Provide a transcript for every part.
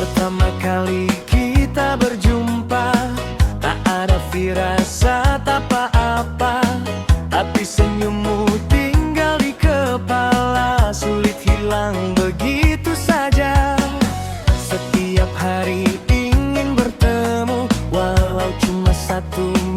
Pertama kali kita berjumpa, tak ada firasat apa-apa, tapi senyummu tinggal di kepala, sulit hilang begitu saja. Setiap hari ingin bertemu, walau cuma 1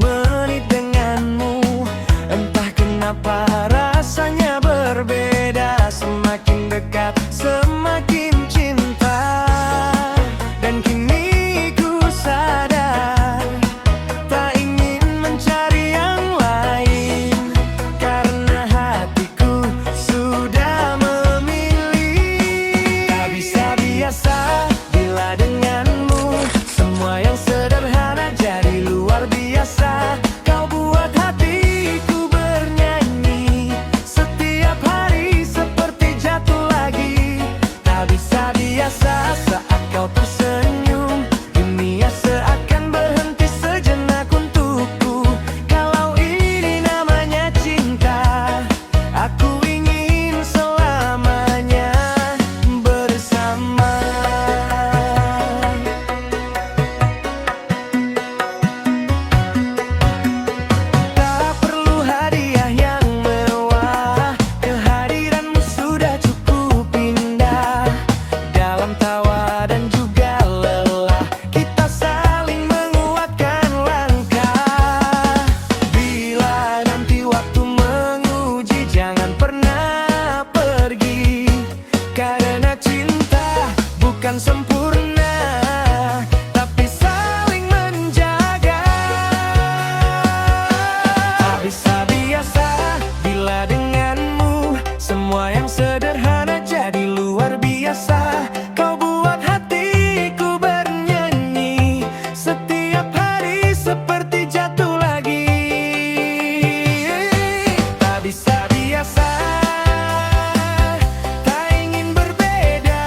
menit denganmu. Entah kenapa rasanya berbeda, semakin dekat semakin cinta. Dan kini ku sadar, tak ingin mencari yang lain, karena hatiku sudah memilih. Tak bisa biasa bila denganmu, semua yang sederhana jadi luar biasa. Kau buat hatiku bernyanyi, setiap hari seperti jatuh lagi. Tak bisa biasa saat kau tersenyum, dunia seakan berhenti sejenak untukku. Kalau ini namanya cinta, aku ingin selamanya bersama. Tak perlu hadiah yang mewah, kehadiranmu sudah cukup indah. Dalam tawa dan juga lelah, kita saling menguatkan langkah. Bila nanti waktu menguji, jangan pernah pergi, karena cinta bukan sempurna, tapi saling menjaga. Tak bisa biasa bila denganmu, semua yang sederhana jadi luar biasa. Kau buat hatiku bernyanyi, setiap hari seperti jatuh lagi. Tak bisa biasa, tak ingin berbeda.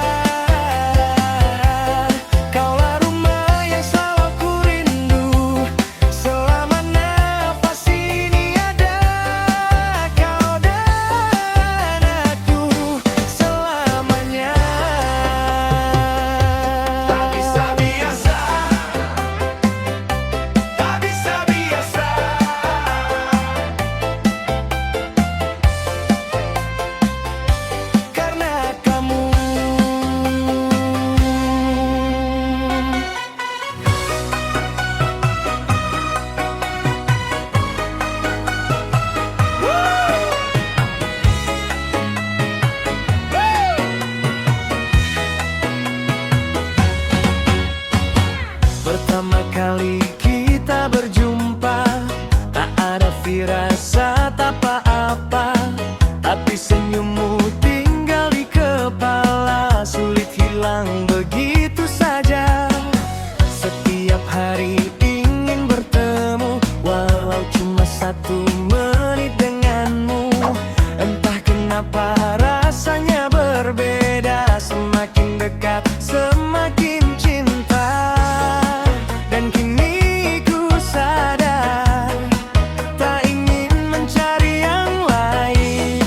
Kaulah rumah yang selalu ku rindu, selama nafas ini ada. Kau dan aku selamanya. Tak bisa biasa, tak bisa biasa, karena kamu. Pertama kali kita berjumpa, tak ada firasat apa-apa, tapi senyummu tinggal di kepala, sulit hilang begitu saja. Setiap hari ingin bertemu, walau cuma 1 menit denganmu. Entah kenapa rasanya berbeda, semakin dekat semakin cinta. Dan kini ku sadar, tak ingin mencari yang lain,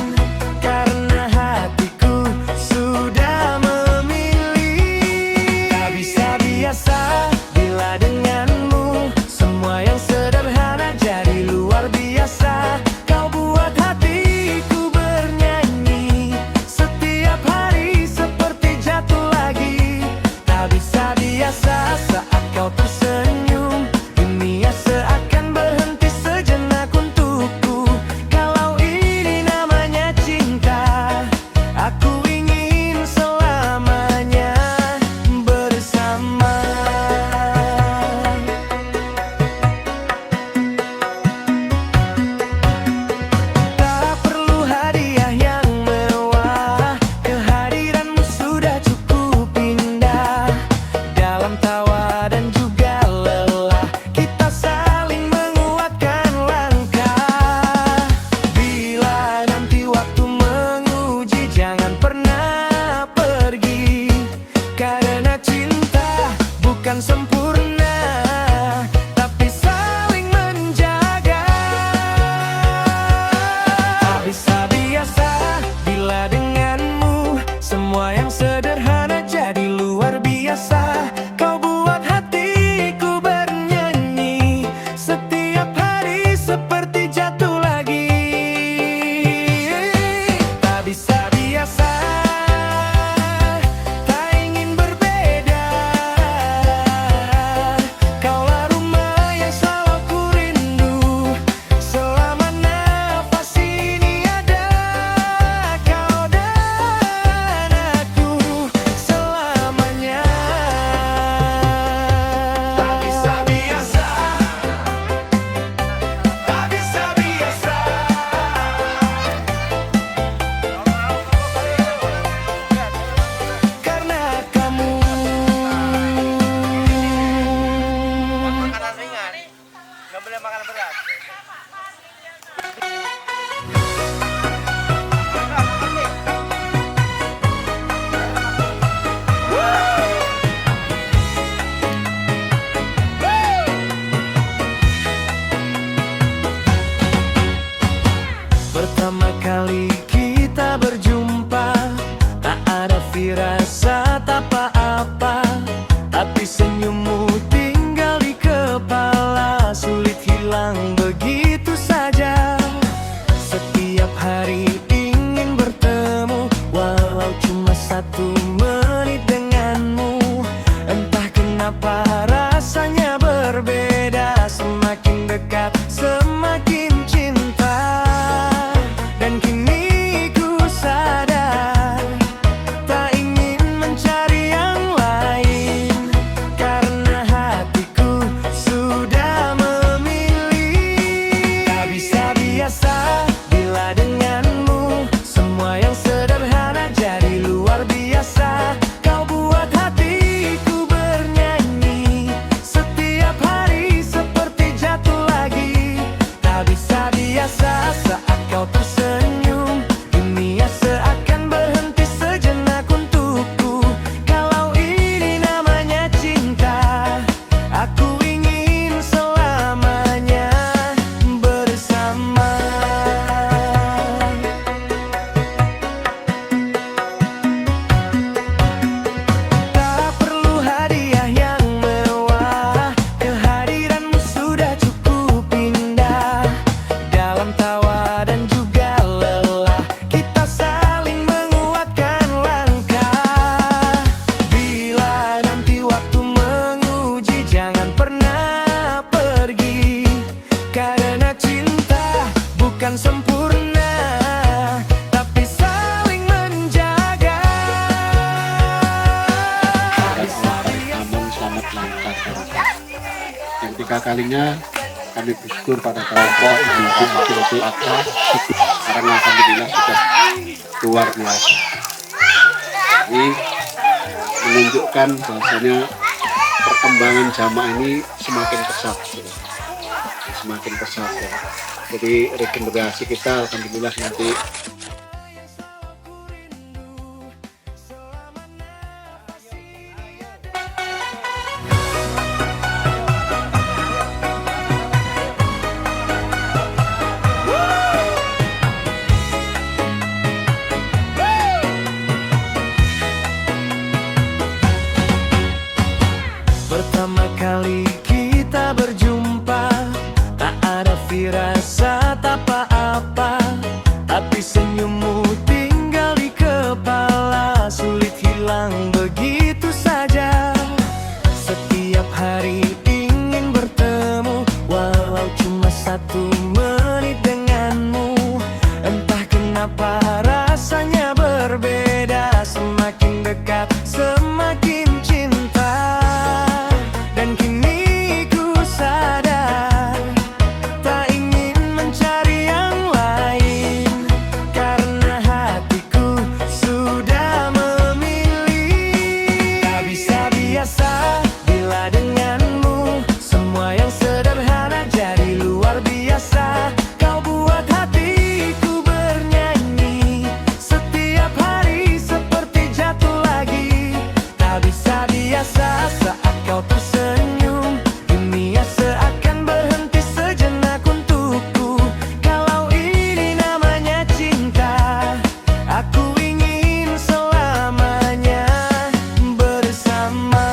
karena hatiku sudah memilih. Tak bisa biasa bila denganmu, semua yang sederhana jadi luar biasa. Kau buat hatiku bernyanyi, setiap hari seperti jatuh lagi. Tak bisa biasa saat kau tersenyum, dunia seakan berhenti sejenak untukku. Kalau ini namanya cinta, aku ingin selamanya bersama. Tak perlu hadiah yang mewah, kehadiranmu sudah cukup indah. Dalam tawa dan juga lelah, kita saling menguatkan langkah. Bila nanti waktu menguji, jangan pernah pergi, karena cinta bukan sempurna, tapi saling menjaga. Tak bisa biasa bila denganmu, semua yang sederhana jadi luar biasa. apa-apa, tapi senyummu tinggal di kepala, sulit hilang begitu saja. Setiap hari ingin bertemu, walau cuma 1 menit denganmu. Entah kenapa rasanya berbeda, semakin dekat semakin cinta. Dan kini ku sadar, tak ingin mencari yang lain, karena hatiku sudah memilih. Tak bisa biasa bila denganmu, semua yang sederhana jadi luar biasa. Kau buat hatiku bernyanyi, setiap hari seperti jatuh lagi. Tak bisa biasa saat kau tersenyum, dunia seakan berhenti sejenak untukku. Kalau ini namanya cinta, aku ingin selamanya bersama. Tak perlu hadiah yang mewah, kehadiranmu sudah cukup indah. Dalam tawa dan juga lelah, kita saling menguatkan langkah. Bila nanti waktu menguji, jangan pernah pergi, karena cinta bukan sempurna, tapi saling menjaga. Aman, selamat, lancar. Yang 3 kalinya kami bersyukur pada kelompok ibu-ibu atas. Sekarang alhamdulillah sudah luar biasa. Ini menunjukkan bahwasanya perkembangan jamaah ini semakin pesat, semakin pesat ya. Jadi regenerasi kita alhamdulillah nanti Pertama kali kita berjumpa, tak ada firasat apa-apa, tapi senyummu tinggal di kepala, sulit hilang begitu saja. Setiap hari ingin bertemu, walau cuma 1 menit denganmu. Entah kenapa rasanya berbeda, semakin dekat semakin cinta. Dan kini ku sadar, tak ingin mencari yang lain, karena hatiku sudah memilih. Tak bisa biasa bila denganmu, semua yang sederhana jadi luar biasa. Kau buat hatiku bernyanyi, setiap hari seperti jatuh lagi. Tak bisa biasa saat kau tersenyum, dunia seakan berhenti sejenak untukku. Kalau ini namanya cinta, aku ingin selamanya bersama.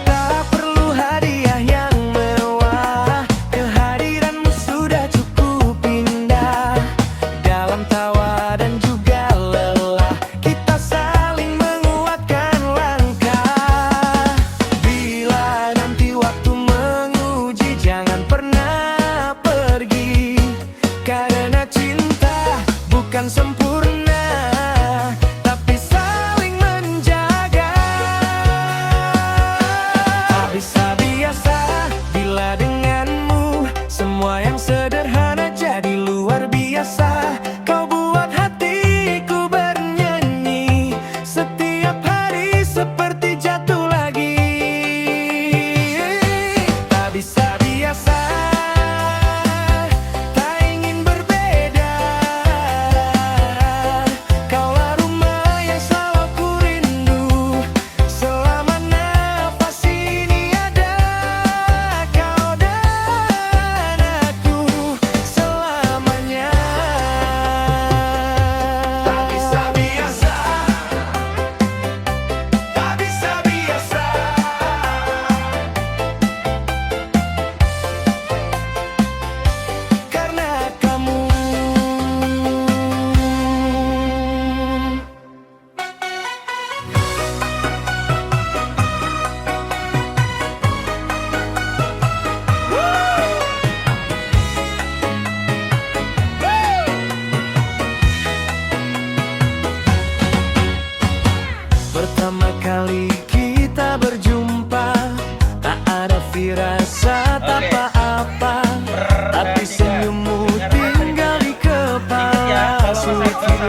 Tak perlu hadiah yang mewah, kehadiranmu sudah cukup indah. Dalam tawa dan juga lelah, kita saling menguatkan langkah. Bila nanti waktu menguji, jangan pernah pergi, karena cinta bukan sempurna, tapi saling menjaga. Tak bisa biasa bila denganmu, semua yang sederhana jadi luar biasa. Kau buat hatiku bernyanyi, setiap hari seperti jatuh lagi. Tak bisa biasa, tak ingin berbeda,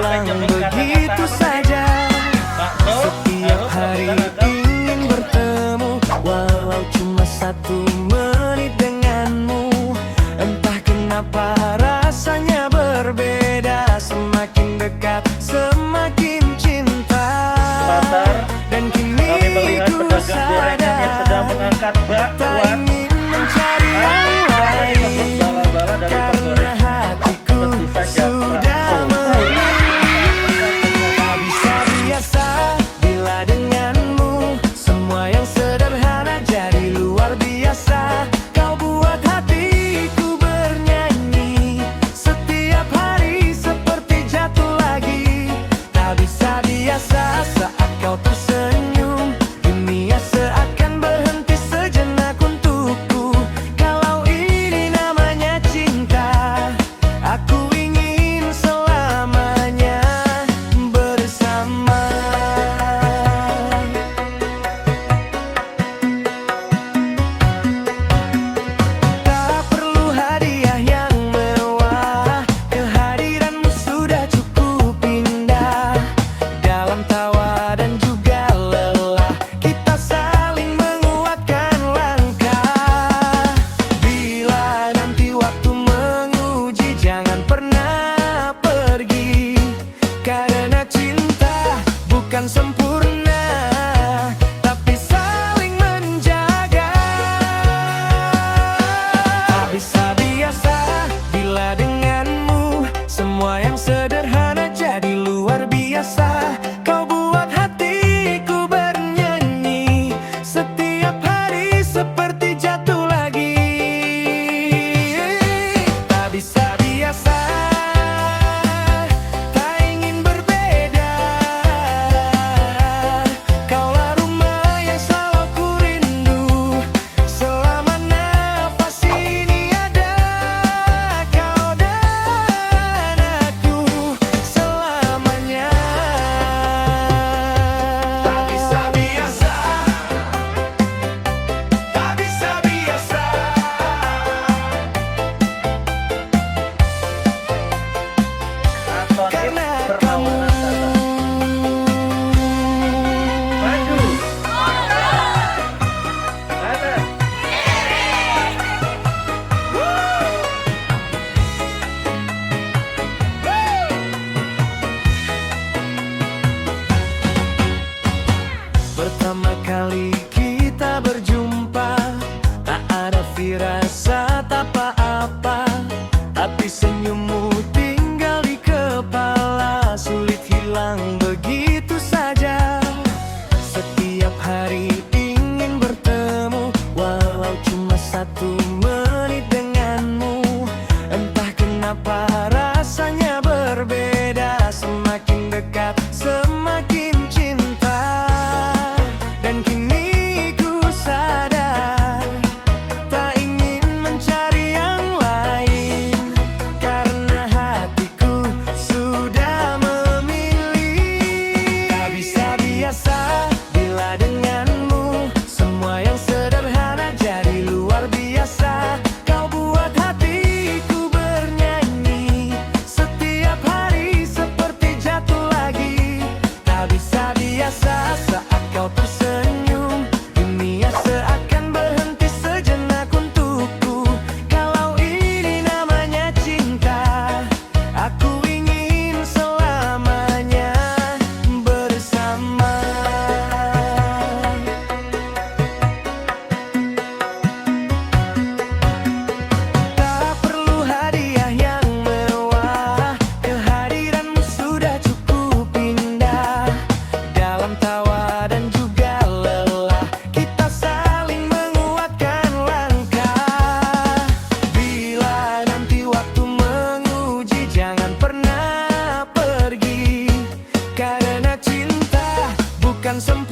hilang begitu saja. Setiap hari ingin bertemu, walau cuma 1 menit denganmu. Entah kenapa rasanya berbeda, semakin dekat semakin cinta. Dan kini ku sadar, tak ingin mencari yang lain, karena hatiku sudah memilih. Tak bisa biasa bila denganmu, semua yang sederhana jadi luar biasa. Kau buat hatiku bernyanyi, setiap hari seperti jatuh lagi. Tak bisa biasa saat kau tersenyum, dunia seakan berhenti sejenak untukku. Kalau ini namanya cinta, aku ingin selamanya bersama. Tak perlu hadiah yang mewah, kehadiranmu sudah cukup indah. Dalam tawa dan juga lelah, kita saling menguatkan langkah. Bila nanti waktu menguji, jangan pernah pergi, karena cinta bukan sempurna, tapi saling menjaga. Tak bisa biasa bila denganmu, semua yang sederhana jadi luar biasa. Kau buat hatiku bernyanyi, setiap hari seperti jatuh lagi. Tak bisa biasa, tak ingin berbeda. Kaulah rumah yang selalu ku rindu, selama nafas ini ada. Kau dan aku selamanya. Tak bisa biasa, tak bisa biasa, karena kamu. Pertama kali kita berjumpa, tak ada firasat apa-apa, tapi senyummu tinggal di kepala, sulit hilang begitu saja. Setiap hari ingin bertemu, walau cuma 1 menit denganmu. Entah kenapa rasanya berbeda, semakin dekat semakin cinta. Dan kini ku sadar, tak ingin mencari yang lain, karena hatiku sudah memilih. Tak bisa biasa bila denganmu, semua yang sederhana jadi luar biasa. Kau buat hatiku bernyanyi, setiap hari seperti jatuh lagi. Tak bisa biasa saat kau tersenyum, dunia seakan berhenti sejenak untukku. Kalau ini namanya cinta, aku ingin selamanya bersama. Tak perlu hadiah yang mewah, kehadiranmu sudah cukup indah. Dalam tawa dan juga lelah, kita saling menguatkan langkah. Bila nanti waktu menguji, jangan pernah pergi, karena cinta bukan sempurna,